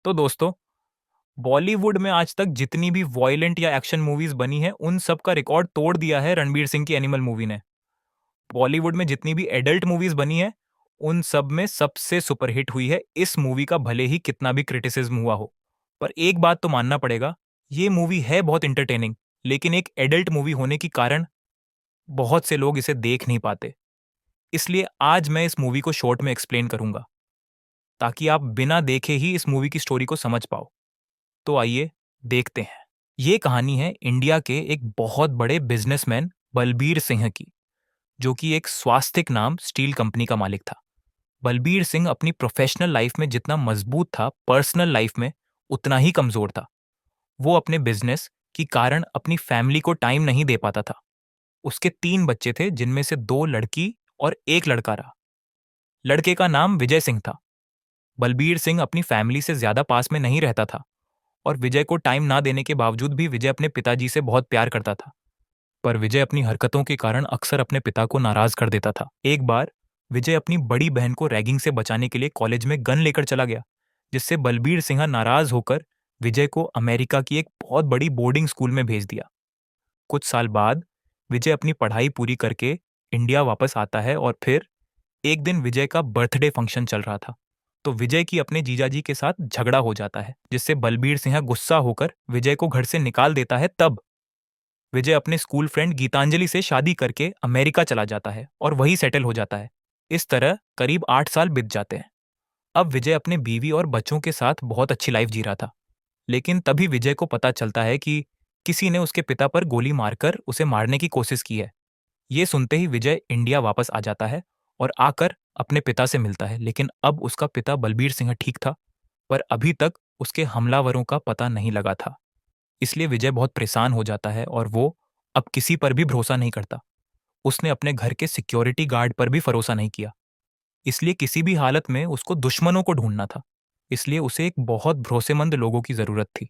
तो दोस्तों, बॉलीवुड में आज तक जितनी भी वॉयलेंट या एक्शन मूवीज बनी है उन सब का रिकॉर्ड तोड़ दिया है रणबीर सिंह की एनिमल मूवी ने। बॉलीवुड में जितनी भी एडल्ट मूवीज बनी है उन सब में सबसे सुपरहिट हुई है इस मूवी का, भले ही कितना भी क्रिटिसिज्म हुआ हो। पर एक बात तो मानना पड़ेगा, ये मूवी है बहुत इंटरटेनिंग, लेकिन एक एडल्ट मूवी होने के कारण बहुत से लोग इसे देख नहीं पाते। इसलिए आज मैं इस मूवी को शॉर्ट में एक्सप्लेन करूंगा ताकि आप बिना देखे ही इस मूवी की स्टोरी को समझ पाओ। तो आइए देखते हैं। ये कहानी है इंडिया के एक बहुत बड़े बिजनेसमैन बलबीर सिंह की, जो कि एक स्वास्तिक नाम स्टील कंपनी का मालिक था। बलबीर सिंह अपनी प्रोफेशनल लाइफ में जितना मजबूत था, पर्सनल लाइफ में उतना ही कमजोर था। वो अपने बिजनेस के कारण अपनी फैमिली को टाइम नहीं दे पाता था। उसके 3 बच्चे थे, जिनमें से 2 लड़की और 1 लड़का रहा। लड़के का नाम विजय सिंह था। बलबीर सिंह अपनी फैमिली से ज्यादा पास में नहीं रहता था और विजय को टाइम ना देने के बावजूद भी विजय अपने पिताजी से बहुत प्यार करता था। पर विजय अपनी हरकतों के कारण अक्सर अपने पिता को नाराज कर देता था। एक बार विजय अपनी बड़ी बहन को रैगिंग से बचाने के लिए कॉलेज में गन लेकर चला गया, जिससे बलबीर सिंह नाराज होकर विजय को अमेरिका की एक बहुत बड़ी बोर्डिंग स्कूल में भेज दिया। कुछ साल बाद विजय अपनी पढ़ाई पूरी करके इंडिया वापस आता है और फिर एक दिन विजय का बर्थडे फंक्शन चल रहा था, तो विजय की अपने जीजाजी के साथ झगड़ा हो जाता है, जिससे बलबीर सिंह गुस्सा होकर विजय को घर से निकाल देता है। तब विजय अपने स्कूल फ्रेंड गीतांजलि से शादी करके अमेरिका चला जाता है और वहीं सेटल हो जाता है। इस तरह करीब 8 साल बीत जाते हैं। अब विजय अपने बीवी और बच्चों के साथ बहुत अच्छी लाइफ जी रहा था, लेकिन तभी विजय को पता चलता है कि किसी ने उसके पिता पर गोली मारकर उसे मारने की कोशिश की है। ये सुनते ही विजय इंडिया वापस आ जाता है और आकर अपने पिता से मिलता है, लेकिन अब उसका पिता बलबीर सिंह ठीक था, पर अभी तक उसके हमलावरों का पता नहीं लगा था। इसलिए विजय बहुत परेशान हो जाता है और वो अब किसी पर भी भरोसा नहीं करता। उसने अपने घर के सिक्योरिटी गार्ड पर भी भरोसा नहीं किया। इसलिए किसी भी हालत में उसको दुश्मनों को ढूंढना था। इसलिए उसे एक बहुत भरोसेमंद लोगों की जरूरत थी।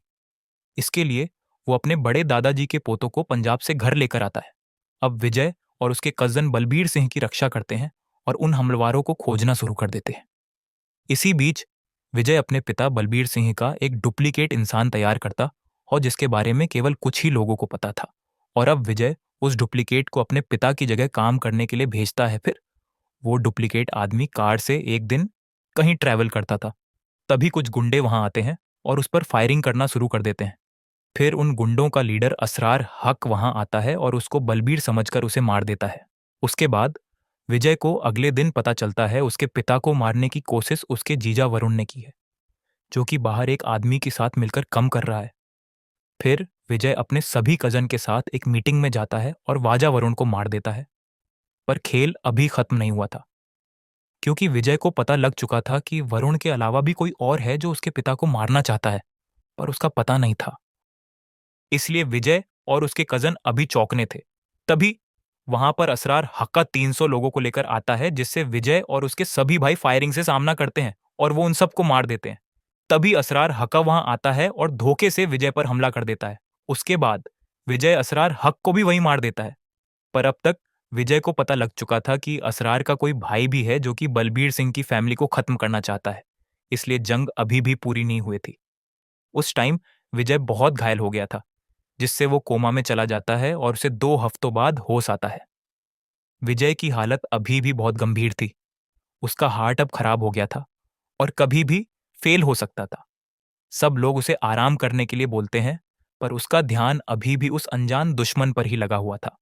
इसके लिए वो अपने बड़े दादाजी के पोतों को पंजाब से घर लेकर आता है। अब विजय और उसके कजन बलबीर सिंह की रक्षा करते हैं और उन हमलावरों को खोजना शुरू कर देते हैं। इसी बीच विजय अपने पिता बलबीर सिंह का एक डुप्लीकेट इंसान तैयार करता और जिसके बारे में केवल कुछ ही लोगों को पता था। और अब विजय उस डुप्लीकेट को अपने पिता की जगह काम करने के लिए भेजता है। फिर वो डुप्लीकेट आदमी कार से एक दिन कहीं ट्रैवल करता था। तभी कुछ गुंडे वहां आते हैं और उस पर फायरिंग करना शुरू कर देते हैं। फिर उन गुंडों का लीडर असरार हक वहां आता है और उसको बलबीर समझकर उसे मार देता है। उसके बाद विजय को अगले दिन पता चलता है उसके पिता को मारने की कोशिश उसके जीजा वरुण ने की है, जो कि बाहर एक आदमी के साथ मिलकर कम कर रहा है। फिर विजय अपने सभी कजन के साथ एक मीटिंग में जाता है और वाजा वरुण को मार देता है। पर खेल अभी खत्म नहीं हुआ था, क्योंकि विजय को पता लग चुका था कि वरुण के अलावा भी कोई और है जो उसके पिता को मारना चाहता है, पर उसका पता नहीं था। इसलिए विजय और उसके कजन अभी चौंकने थे। तभी वहां पर असरार हक्का 300 लोगों को लेकर आता है, जिससे विजय और उसके सभी भाई फायरिंग से सामना करते हैं और वो उन सबको मार देते हैं। तभी असरार हक्का वहां आता है और धोखे से विजय पर हमला कर देता है। उसके बाद विजय असरार हक को भी वहीं मार देता है। पर अब तक विजय को पता लग चुका था कि असरार का कोई भाई भी है जो कि बलबीर सिंह की फैमिली को खत्म करना चाहता है। इसलिए जंग अभी भी पूरी नहीं हुई थी। उस टाइम विजय बहुत घायल हो गया था, जिससे वो कोमा में चला जाता है और उसे 2 हफ्तों बाद होश आता है। विजय की हालत अभी भी बहुत गंभीर थी। उसका हार्ट अब खराब हो गया था और कभी भी फेल हो सकता था। सब लोग उसे आराम करने के लिए बोलते हैं, पर उसका ध्यान अभी भी उस अनजान दुश्मन पर ही लगा हुआ था।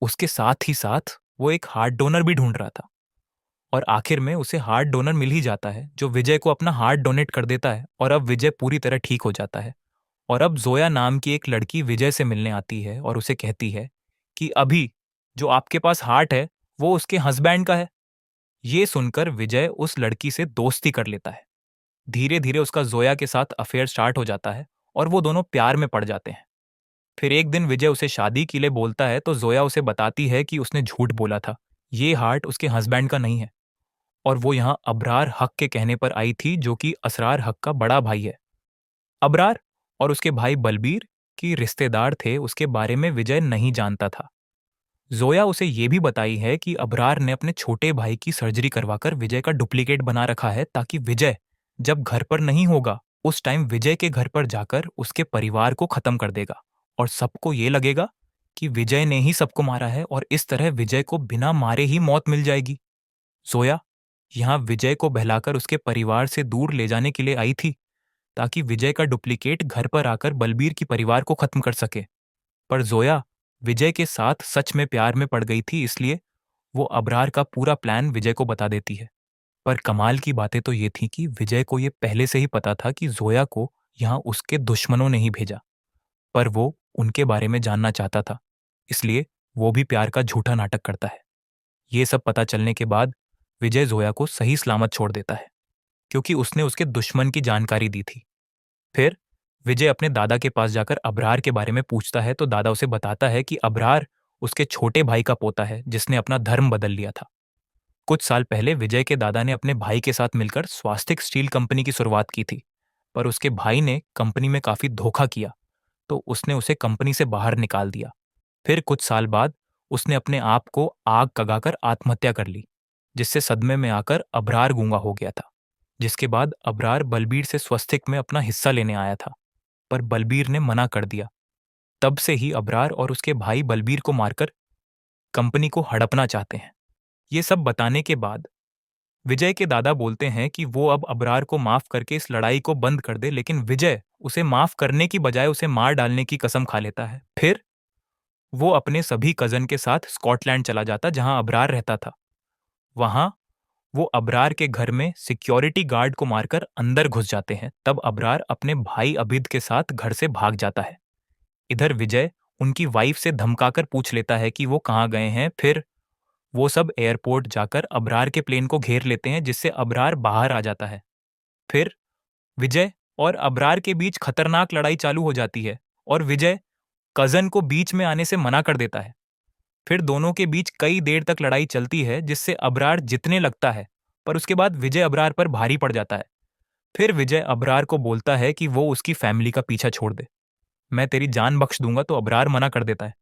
उसके साथ ही साथ वो एक हार्ट डोनर भी ढूंढ रहा था और आखिर में उसे हार्ट डोनर मिल ही जाता है, जो विजय को अपना हार्ट डोनेट कर देता है और अब विजय पूरी तरह ठीक हो जाता है। और अब जोया नाम की एक लड़की विजय से मिलने आती है और उसे कहती है कि अभी जो आपके पास हार्ट है वो उसके हस्बैंड का है। ये सुनकर विजय उस लड़की से दोस्ती कर लेता है। धीरे धीरे उसका जोया के साथ अफेयर स्टार्ट हो जाता है और वो दोनों प्यार में पड़ जाते हैं। फिर एक दिन विजय उसे शादी के लिए बोलता है, तो जोया उसे बताती है कि उसने झूठ बोला था। ये हार्ट उसके हस्बैंड का नहीं है और वो यहाँ अबरार हक के कहने पर आई थी, जो कि असरार हक का बड़ा भाई है। अबरार और उसके भाई बलबीर की रिश्तेदार थे, उसके बारे में विजय नहीं जानता था। जोया उसे ये भी बताई है कि अबरार ने अपने छोटे भाई की सर्जरी करवाकर विजय का डुप्लीकेट बना रखा है, ताकि विजय जब घर पर नहीं होगा उस टाइम विजय के घर पर जाकर उसके परिवार को खत्म कर देगा और सबको ये लगेगा कि विजय ने ही सबको मारा है और इस तरह विजय को बिना मारे ही मौत मिल जाएगी। जोया यहाँ विजय को बहलाकर उसके परिवार से दूर ले जाने के लिए आई थी ताकि विजय का डुप्लीकेट घर पर आकर बलबीर की परिवार को खत्म कर सके। पर जोया विजय के साथ सच में प्यार में पड़ गई थी, इसलिए वो अबरार का पूरा प्लान विजय को बता देती है। पर कमाल की बातें तो ये थी कि विजय को ये पहले से ही पता था कि जोया को यहाँ उसके दुश्मनों ने ही भेजा, पर वो उनके बारे में जानना चाहता था, इसलिए वो भी प्यार का झूठा नाटक करता है। ये सब पता चलने के बाद विजय जोया को सही सलामत छोड़ देता है क्योंकि उसने उसके दुश्मन की जानकारी दी थी। फिर विजय अपने दादा के पास जाकर अबरार के बारे में पूछता है तो दादा उसे बताता है कि अबरार उसके छोटे भाई का पोता है जिसने अपना धर्म बदल लिया था। कुछ साल पहले विजय के दादा ने अपने भाई के साथ मिलकर स्वास्तिक स्टील कंपनी की शुरुआत की थी, पर उसके भाई ने कंपनी में काफी धोखा किया तो उसने उसे कंपनी से बाहर निकाल दिया। फिर कुछ साल बाद उसने अपने आप को आग लगाकर आत्महत्या कर ली, जिससे सदमे में आकर अबरार गूंगा हो गया था। जिसके बाद अबरार बलबीर से स्वस्तिक में अपना हिस्सा लेने आया था, पर बलबीर ने मना कर दिया। तब से ही अबरार और उसके भाई बलबीर को मारकर कंपनी को हड़पना चाहते हैं। ये सब बताने के बाद विजय के दादा बोलते हैं कि वो अब अबरार को माफ करके इस लड़ाई को बंद कर दे, लेकिन विजय उसे माफ करने की बजाय उसे मार डालने की कसम खा लेता है। फिर वो अपने सभी कजन के साथ स्कॉटलैंड चला जाता जहां अबरार रहता था। वहां वो अबरार के घर में सिक्योरिटी गार्ड को मारकर अंदर घुस जाते हैं। तब अबरार अपने भाई अबिद के साथ घर से भाग जाता है। इधर विजय उनकी वाइफ से धमकाकर पूछ लेता है कि वो कहाँ गए हैं। फिर वो सब एयरपोर्ट जाकर अबरार के प्लेन को घेर लेते हैं, जिससे अबरार बाहर आ जाता है। फिर विजय और अबरार के बीच खतरनाक लड़ाई चालू हो जाती है और विजय कजन को बीच में आने से मना कर देता है। फिर दोनों के बीच कई देर तक लड़ाई चलती है, जिससे अबरार जीतने लगता है, पर उसके बाद विजय अबरार पर भारी पड़ जाता है। फिर विजय अबरार को बोलता है कि वो उसकी फैमिली का पीछा छोड़ दे, मैं तेरी जान बख्श दूंगा, तो अबरार मना कर देता है।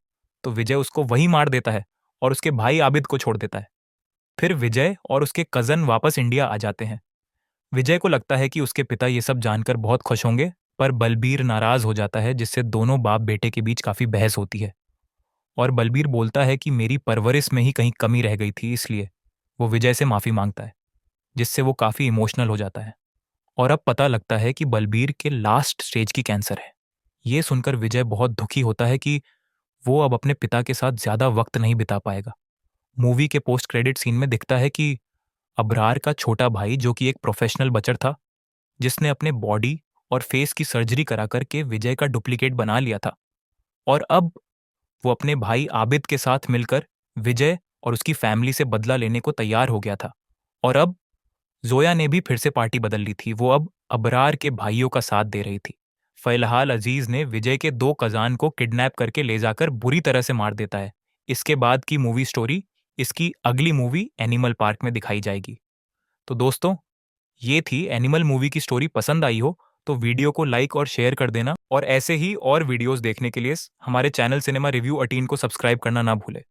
तो विजय उसको वहीं मार देता है और उसके भाई आबिद को छोड़ देता है। फिर विजय और उसके कजन वापस इंडिया आ जाते हैं। विजय को लगता है कि उसके पिता ये सब जानकर बहुत खुश होंगे, पर बलबीर नाराज हो जाता है, जिससे दोनों बाप बेटे के बीच काफी बहस होती है। और बलबीर बोलता है कि मेरी परवरिश में ही कहीं कमी रह गई थी, इसलिए वो विजय से माफी मांगता है, जिससे वो काफी इमोशनल हो जाता है। और अब पता लगता है कि बलबीर के लास्ट स्टेज की कैंसर है। ये सुनकर विजय बहुत दुखी होता है कि वो अब अपने पिता के साथ ज्यादा वक्त नहीं बिता पाएगा। मूवी के पोस्ट क्रेडिट सीन में दिखता है कि अबरार का छोटा भाई, जो कि एक प्रोफेशनल बचर था, जिसने अपने बॉडी और फेस की सर्जरी करा करके विजय का डुप्लीकेट बना लिया था, और अब वो अपने भाई आबिद के साथ मिलकर विजय और उसकी फैमिली से बदला लेने को तैयार हो गया था। और अब जोया ने भी फिर से पार्टी बदल ली थी। वो अब अबरार के भाइयों का साथ दे रही थी। फिलहाल अजीज ने विजय के दो कजान को किडनैप करके ले जाकर बुरी तरह से मार देता है। इसके बाद की मूवी स्टोरी इसकी अगली मूवी एनिमल पार्क में दिखाई जाएगी। तो दोस्तों, ये थी एनिमल मूवी की स्टोरी। पसंद आई हो तो वीडियो को लाइक और शेयर कर देना, और ऐसे ही और वीडियोस देखने के लिए हमारे चैनल सिनेमा रिव्यू 18 को सब्सक्राइब करना ना भूलें।